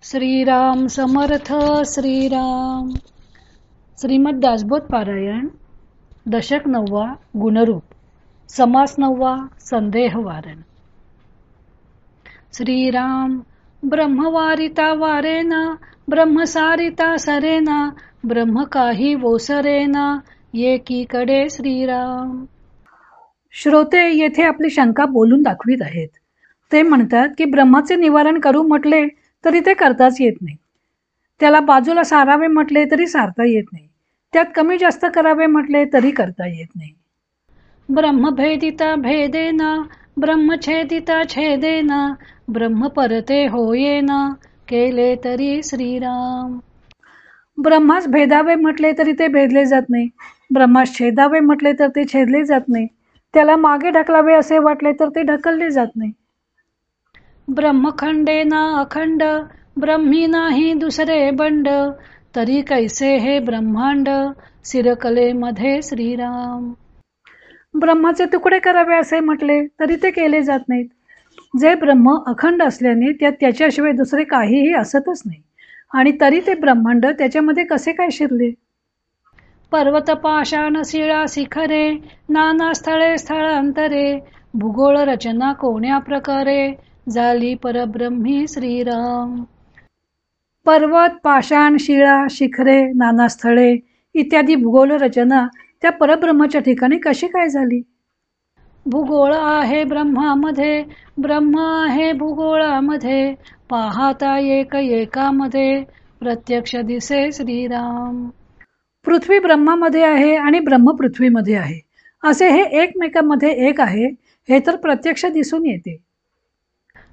श्रीराम समर्थ श्रीराम. श्रीमद दासबोध पारायण दशक 9 गुणरूप समास 9 संदेह वारण. श्रीराम ब्रह्मवारिता वारेना ब्रह्मसारिता सरेना ब्रह्म काही वोसरेना एकीकडे श्रीराम. श्रोते येथे आपली शंका बोलून दाखवित आहेत. ते म्हणतात की ब्रह्माचे निवारण करू म्हटले तरी ते करताच येत नाही. त्याला बाजूला सारावे म्हटले तरी सारता येत नाही. त्यात कमी जास्त करावे म्हटले तरी करता येत नाही. ब्रह्मभेदिता भेदेना ब्रह्मछेदिता छेदेना ब्रह्म परते होयेना केले तरी श्रीराम. ब्रह्मास भेदावे म्हटले तरी ते भेदले जात नाही. ब्रह्मास छेदावे म्हटले तर ते छेदले जात नाही. त्याला मागे ढकलावे असे वाटले तर ते ढकलले जात नाही. ब्रह्मखंडेना अखंड ब्रह्मी नाही दुसरे बंड तरी कैसे हे ब्रह्मांड सिरकले मध्ये श्रीराम. ब्रह्माचे तुकडे करावे असे म्हटले तरी ते केले जात नाहीत. जे ब्रह्म अखंड असल्याने त्यात त्याच्याशिवाय दुसरे काहीही असतच नाही आणि तरी ते ब्रह्मांड त्याच्यामध्ये कसे काय शिरले. पर्वत पाषाण शिळा शिखरे नाना स्थळे स्थळांतरे भूगोळ रचना कोण्या प्रकारे झाली परब्रह्मी श्रीराम. पर्वत पाषाण शिळा शिखरे नाना स्थळे इत्यादी भूगोल रचना त्या परब्रह्माच्या ठिकाणी कशी काय झाली. भूगोळ आहे ब्रह्मामध्ये ब्रह्म आहे भूगोळामध्ये पाहता एक एकामध्ये प्रत्यक्ष दिसे श्रीराम. पृथ्वी ब्रह्मामध्ये आहे आणि ब्रह्म पृथ्वीमध्ये आहे असे हे एकमेकांमध्ये एक आहे हे तर प्रत्यक्ष दिसून येते.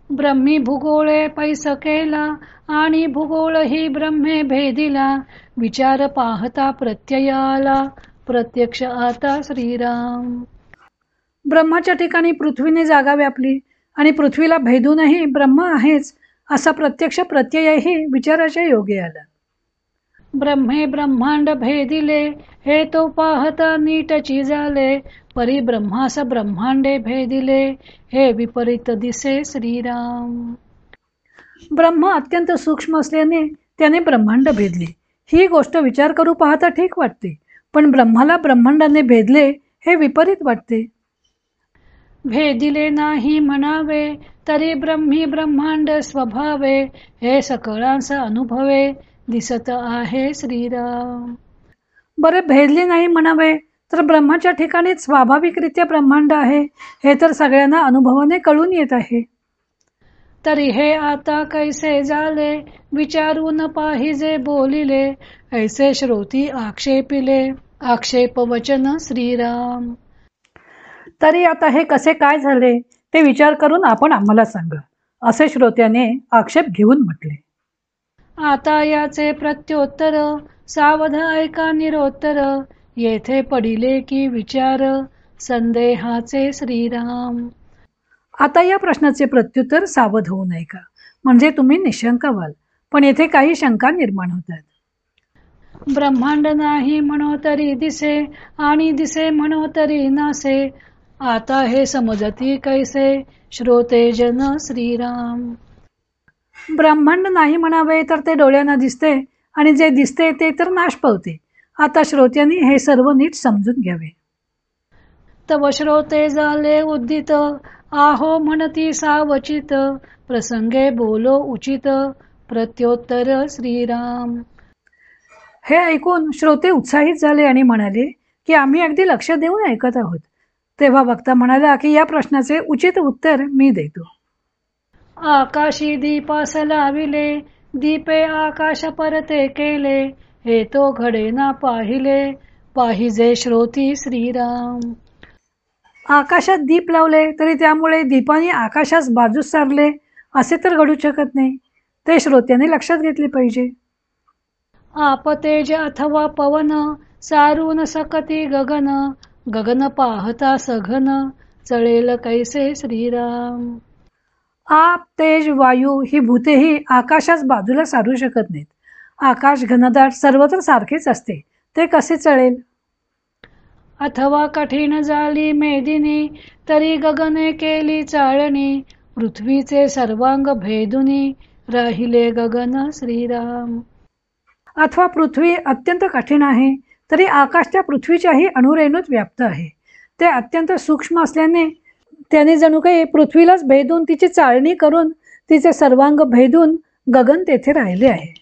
ब्रह्मी भूगोळे पैस केला आणि भूगोळ ही ब्रह्मे भेदिला विचार पाहता प्रत्ययाला प्रत्यक्ष आता श्रीराम. ब्रह्माच्या ठिकाणी पृथ्वीने जागा व्यापली आणि पृथ्वीला भेदूनही ब्रह्म आहेच असा प्रत्यक्ष प्रत्ययही विचाराच्या योगे आला. ब्रह्मे ब्रह्मांड भेदिले हे तो पाहता नीटची झाले परी ब्रह्मास ब्रह्मांडे भेदिले हे विपरीत दिसे श्रीराम. ब्रह्म अत्यंत सूक्ष्म असल्याने त्याने ब्रह्मांड भेदले ही गोष्ट विचार करू पाहता ठीक वाटते, पण ब्रह्माला ब्रह्मांडाने भेदले हे विपरीत वाटते. भेदिले नाही म्हणावे तरी ब्रह्मी ब्रह्मांड स्वभावे हे सकळांस अनुभवे दिसत आहे श्रीराम. बरे भेदले नाही म्हणावे तर ब्रह्माच्या ठिकाणी स्वाभाविकरित्या ब्रह्मांड आहे हे तर सगळ्यांना अनुभवाने कळून येत आहे. तरी हे आता कैसे झाले विचारून पाहिजे बोलिले ऐसे श्रोती आक्षेपिले आक्षेप वचन श्रीराम. तरी आता हे कसे काय झाले ते विचार करून आपण आम्हाला सांगा असे श्रोत्याने आक्षेप घेऊन म्हटले. आता याचे प्रत्युत्तर सावध ऐका निरोत्तर येथे पडिले की विचार संदेहाचे श्रीराम. आता या प्रश्नाचे प्रत्युत्तर सावध होऊ नये का म्हणजे तुम्ही निशंक व्हाल, पण येथे काही शंका निर्माण होतात. ब्रह्मांड नाही म्हणो तरी दिसे आणि दिसे म्हणो तरी नासे आता हे समजती कैसे श्रोते जन श्रीराम. ब्रह्मांड नाही म्हणावे तर ते डोळ्यांना दिसते आणि जे दिसते ते तर नाश पावते. आता श्रोत्यांनी हे सर्व नीट समजून घ्यावे. तव श्रोते झाले उद्दित आहो म्हणती सावचित प्रसंगे बोलो उचित प्रत्योत्तर श्रीराम. हे ऐकून श्रोते उत्साहित झाले आणि म्हणाले की आम्ही अगदी लक्ष देऊन ऐकत आहोत. तेव्हा वक्ता म्हणाला की या प्रश्नाचे उचित उत्तर मी देतो. आकाशी दीपास लाविले दीपे आकाश परते केले हे तो घडे ना पाहिले पाहिजे श्रोती श्रीराम. आकाशात दीप लावले तरी त्यामुळे दीपाने आकाशास बाजूस सारले असे तर घडू शकत नाही. ते श्रोत्याने लक्षात घेतले पाहिजे. आपतेज अथवा पवन सारून सकती गगन गगन पाहता सघन चळेल कैसे श्रीराम. आप तेज वायू ही भूतेही आकाशास बाजूला सारू शकत नाहीत. आकाश घनदाट सर्वत्र सारखेच असते, ते कसे चळेल. अथवा कठीण झाली मेदिनी तरी गगने केली चाळणी पृथ्वीचे सर्वांग भेदुनी राहिले गगन श्रीराम. अथवा पृथ्वी अत्यंत कठीण आहे तरी आकाश त्या पृथ्वीच्याही अणुरेणूत व्याप्त आहे. ते अत्यंत सूक्ष्म असल्याने त्याने जणू काही पृथ्वीलाच भेदून तिची चाळणी करून तिचे सर्वांग भेदून गगन तेथे राहिले आहे.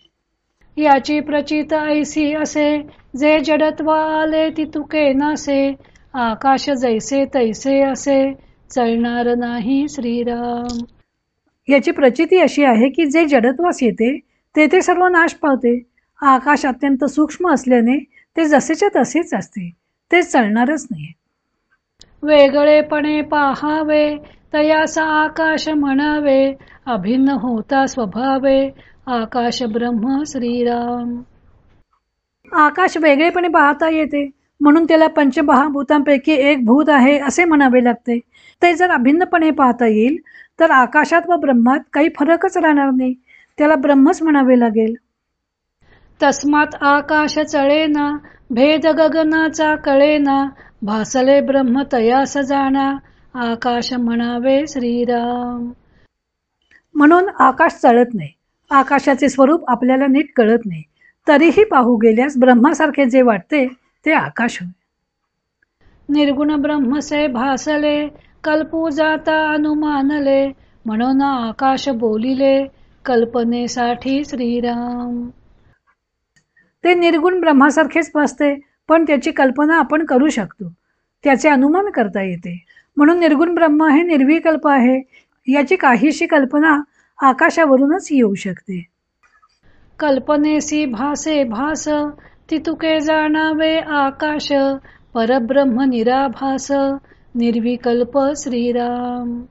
याची प्रचित ऐसी असे जे जडत्व आले ती तुके नासे. आकाश जैसे तैसे असे चलणार नाही श्रीराम. याची प्रचिती अशी आहे की जे जडत्वास येते तेथे सर्व नाश पावते. आकाश अत्यंत सूक्ष्म असल्याने ते जसेच्या तसेच असते, ते चलणारच नाही. वेगळेपणे पाहावे तयासा आकाश म्हणावे. अभिन्न होता स्वभावे आकाश ब्रह्म श्रीराम. आकाश वेगळेपणे पाहता येते म्हणून त्याला पंचमहाभूतांपैकी एक भूत आहे असे म्हणावे लागते. ते जर अभिन्नपणे पाहता येईल तर आकाशात व ब्रह्मात काही फरकच राहणार नाही, त्याला ब्रह्मच म्हणावे लागेल. तस्मात आकाश चळेना भेद गगनाचा कळेना. भासले ब्रह्म तयास जाणा आकाश म्हणावे श्रीराम. म्हणून आकाश चळत नाही. आकाशाचे स्वरूप आपल्याला नीट कळत नाही, तरीही पाहू गेल्यास ब्रह्मासारखे जे वाटते ते आकाश होय. निर्गुण ब्रह्मसे भासले कल्पू जाता अनुमानले. म्हणून आकाश बोलिले कल्पनेसाठी श्रीराम. ते निर्गुण ब्रह्मासारखेच भासते, पण त्याची कल्पना आपण करू शकतो, त्याचे अनुमान करता येते. म्हणून निर्गुण ब्रह्म हे निर्विकल्प आहे. याची काहीशी कल्पना आकाशावरूनच येऊ शकते. कल्पनेसी भासे भास ती तुके जाणावे आकाश. परब्रह्म निराभास निर्विकल्प श्रीराम.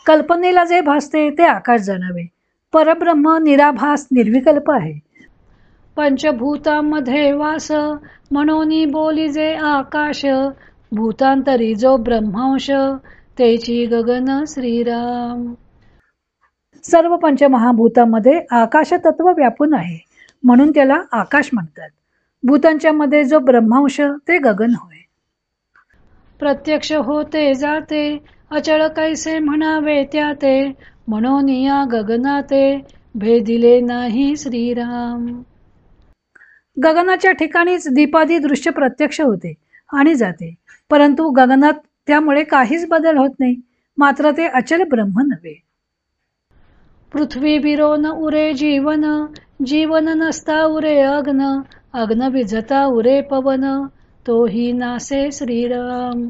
कल्पनेला जे भासते ते आकाश जाणावे. परब्रह्म निराभास निर्विकल्प आहे. पंचभूतांमध्ये वास म्हणून बोली जे आकाश. भूतांतरी जो ब्रह्मांश तेची गगन श्रीराम. सर्व पंचमहाभूतांमध्ये आकाश तत्व व्यापून आहे म्हणून त्याला आकाश म्हणतात. भूतांच्या मध्ये जो ब्रह्मांश ते गगन होय. प्रत्यक्ष होते जाते अचळ कैसे म्हणावे त्याते. म्हणून या गगनाते भेदिले नाही श्रीराम. गगनाच्या ठिकाणीच दीपादी दृश्य प्रत्यक्ष होते आणि जाते, परंतु गगनात त्यामुळे काहीच बदल होत नाही. मात्र ते अचल ब्रह्म नव्हे. पृथ्वी बिरोन उरे जीवन. जीवन नसता उरे अग्न. अग्न विझता उरे पवन तोही नासे श्रीराम.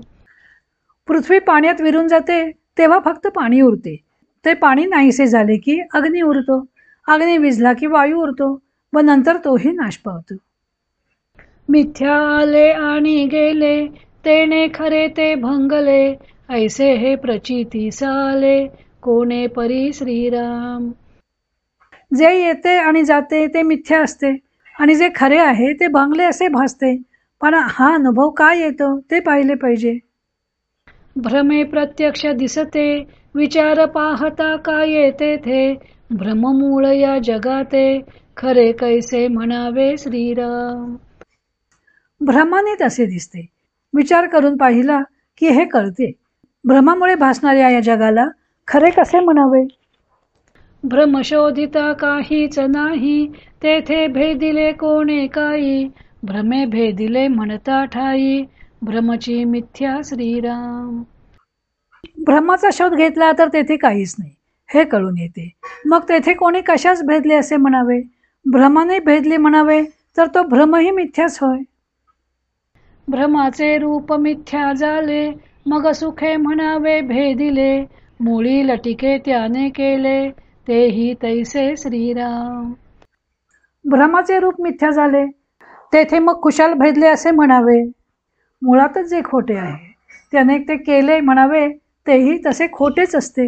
पृथ्वी पाण्यात विरून जाते तेव्हा फक्त पाणी उरते. ते पाणी नाहीसे झाले की अग्नी उरतो. अग्नी विझला की वायू उरतो व नंतर तोही नाश पावतो. मिथ्या आले आणि गेले तेने खरे ते भंगले. ऐसे हे प्रचिती साले कोणे परी श्रीराम. जे येते आणि जाते ते मिथ्या असते आणि जे खरे आहे ते भंगले असे भासते. पण हा अनुभव काय येतो ते पाहिले पाहिजे. भ्रमे प्रत्यक्ष दिसते विचार पाहता काय येते थे. भ्रममूळ या जगाते खरे कैसे म्हणावे श्रीराम. भ्रमाने तसे दिसते, विचार करून पाहिला की हे कळते. भ्रमामुळे भासणाऱ्या या जगाला खरे कसे म्हणावे. भ्रम शोधिता काहीच नाही तेथे भेदिले कोणे काही. भ्रमे भेदिले म्हणता ठाई भ्रमची मिथ्या श्रीराम. भ्रमाचा शोध घेतला तर तेथे काहीच नाही हे कळून येते. मग तेथे कोणी कशाच भेदले असे म्हणावे. भ्रमाने भेदले म्हणावे तर तो भ्रमही मिथ्याच होय. भ्रमाचे रूप मिथ्या झाले मग सुखे म्हणावे भेदिले. मुळी लटिके त्याने केले तेही तैसे श्रीराम. भ्रमाचे रूप मिथ्या झाले तेथे मग कुशाल भेदले असे म्हणावे. मुळातच जे खोटे आहे त्याने ते केले म्हणावे तेही तसे खोटेच असते.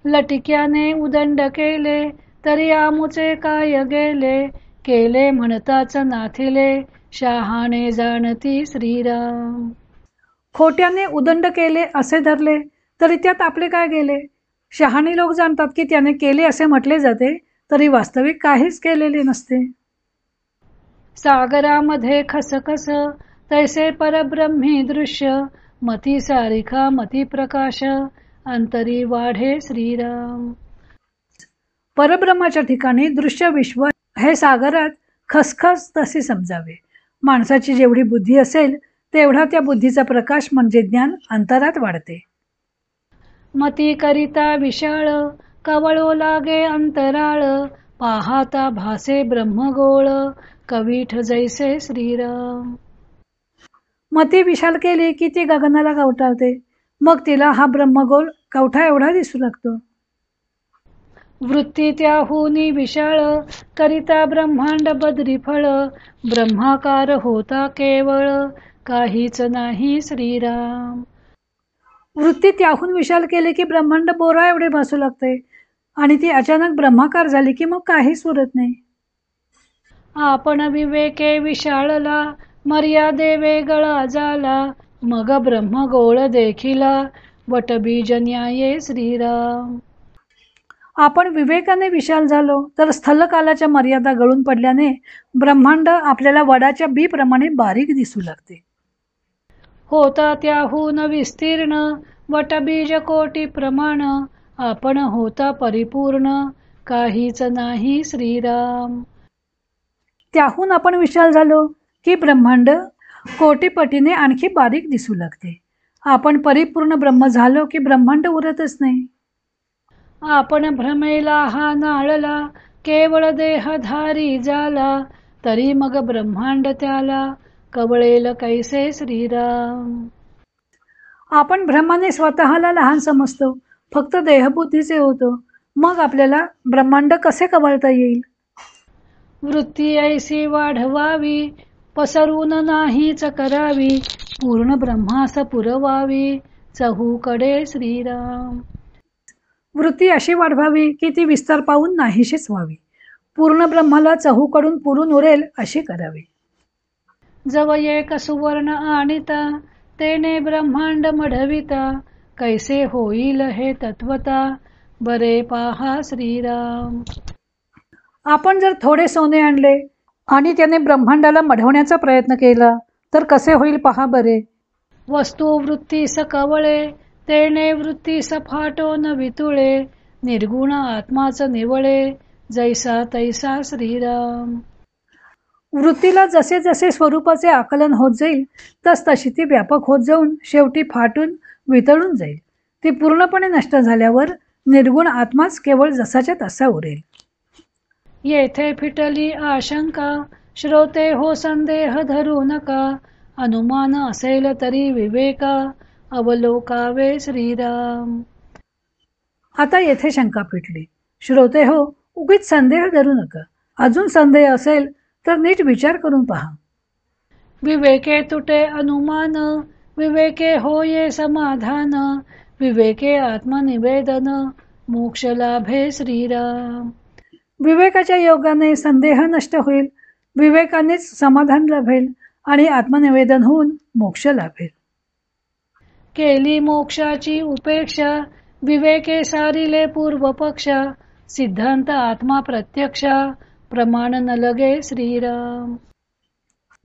लटिक्याने उदंड केले तरी आमुचे काय गेले. केले म्हणताच नाथिले शहाणे जाणती श्रीराम. खोट्याने उदंड केले असे धरले तरी त्यात आपले काय गेले. शहाणे लोक जाणतात की त्याने केले असे म्हटले जाते तरी वास्तविक काहीच केलेले नसते. सागरामध्ये खसखस तैसे परब्रह्मी दृश्य. मती सारिखा मती प्रकाश अंतरी वाढे श्रीराम. परब्रह्माच्या ठिकाणी दृश्य विश्व हे सागरात खसखस तसे समजावे. माणसाची जेवढी बुद्धी असेल तेवढा त्या बुद्धीचा प्रकाश म्हणजे ज्ञान अंतरात वाढते. मती करिता विशाळ कवळो लागे अंतराळ, पाहता भासे ब्रह्मगोळ कवीठ जैसे श्रीराम. मती विशाल केली की ती गगनाला कवटाळते, मग तिला हा ब्रह्मगोल कवठा एवढा दिसू लागतो. वृत्ती त्याहुनी विशाळ करिता ब्रह्मांड बद्री फळ, ब्रह्माकार होता केवळ काहीच नाही श्रीराम. वृत्ती त्याहून विशाल केली की ब्रह्मांड बोरा एवढे भासू लागते आणि ती अचानक ब्रह्माकार झाली की मग काहीच उरत नाही. आपण विवेके विशाळला मर्यादे वेगळा झाला, मग ब्रह्मगोळ देखिला वटबीज न्याये श्रीराम. आपण विवेकाने विशाल झालो तर स्थलकालाच्या मर्यादा गळून पडल्याने ब्रह्मांड आपल्याला वडाच्या बी प्रमाणे बारीक दिसू लागते. होता त्याहून विस्तीर्ण वटबीज कोटी प्रमाण, आपण होता परिपूर्ण काहीच नाही श्रीराम. त्याहून आपण विशाल झालो की ब्रह्मांड कोटीपटीने आणखी बारीक दिसू लागते. आपण परिपूर्ण ब्रह्म झालो की ब्रह्मांड उरतच नाही. आपण भ्रमेला हा नाळला केवळ देहधारी झाला, तरी मग ब्रह्मांड त्याला कवळेल कैसे श्रीराम. आपण भ्रमाने स्वतःला लहान समजतो, फक्त देहबुद्धीचे होतो, मग आपल्याला ब्रह्मांड कसे कवळता येईल. वृत्ती ऐसी वाढवावी पसरून नाहीच करावी, पूर्ण ब्रह्मास पुरवावी चहूकडे श्रीराम. वृत्ती अशी वाढवावी की ती विस्तार पाहून नाहीशीच व्हावी, पूर्ण ब्रह्माला चहूकडून पुरून उरेल अशी करावी. जव एक सुवर्ण आणिता तेने ब्रह्मांड मढविता, कैसे होईल हे तत्वता बरे पाहा श्रीराम. आपण जर थोडे सोने आणले आणि त्याने ब्रह्मांडाला मढवण्याचा प्रयत्न केला तर कसे होईल पहा बरे. वस्तू वृत्तीस कवळे तेने वृत्तीस फाटो न वितुळे, निर्गुण आत्माच निवळे जैसा तैसा श्रीराम. वृत्तीला जसे जसे स्वरूपाचे आकलन होत जाईल तस तशी ती व्यापक होत जाऊन शेवटी फाटून वितळून जाईल. ती पूर्णपणे नष्ट झाल्यावर निर्गुण आत्माच केवळ जसाच्या तसा उरेल. येथे फिटली आशंका श्रोते हो संदेह धरू नका, अनुमान असेल तरी विवेका अवलोकावे श्रीराम. आता येथे शंका फिटली. श्रोते हो, उगीच संदेह धरू नका. अजून संदेह असेल तर नीट विचार करून पहा. विवेके तुटे अनुमान विवेके होये समाधान, विवेके आत्मनिवेदन मोक्ष लाभे श्रीराम. विवेकाच्या योगाने संदेह नष्ट होईल, विवेकानेच समाधान लाभेल आणि आत्मनिवेदन होऊन मोक्ष लाभेल. केली मोक्षाची उपेक्षा विवेके सारिले पूर्व पक्षा, सिद्धांत आत्मा प्रत्यक्षा प्रमाण न लगे श्रीराम.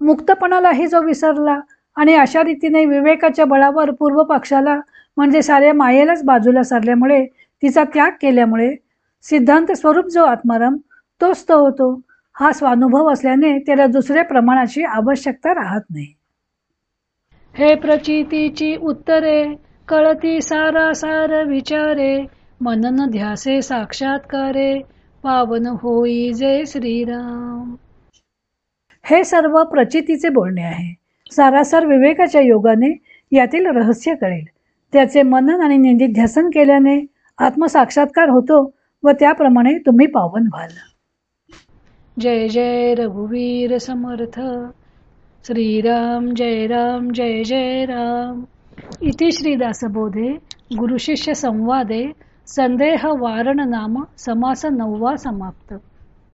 मुक्तपणालाही जो विसरला आणि अशा रीतीने विवेकाच्या बळावर पूर्व पक्षाला म्हणजे साऱ्या मायेलाच बाजूला सारल्यामुळे तिचा त्याग केल्यामुळे सिद्धांत स्वरूप जो आत्माराम तोच तो होतो. हा स्वानुभव असल्याने त्याला दुसऱ्या प्रमाणाची आवश्यकता राहत नाही. हे प्रचितीची उत्तरे कळती सारासार विचारे, मनन ध्यासे साक्षात्कारे पावन होई जय श्रीराम. हे सर्व प्रचितीचे बोलणे आहे. सारासार विवेकाच्या योगाने यातील रहस्य कळेल. त्याचे मनन आणि निधिध्यासन केल्याने आत्मसाक्षात्कार होतो व त्याप्रमाणे तुम्ही पावन व्हाल. जय जय रघुवीर समर्थ. श्रीराम जय राम जय जय राम. इति श्रीदासबोधे गुरुशिष्य संवादे संदेह वारण नाम समास 9वा समाप्त.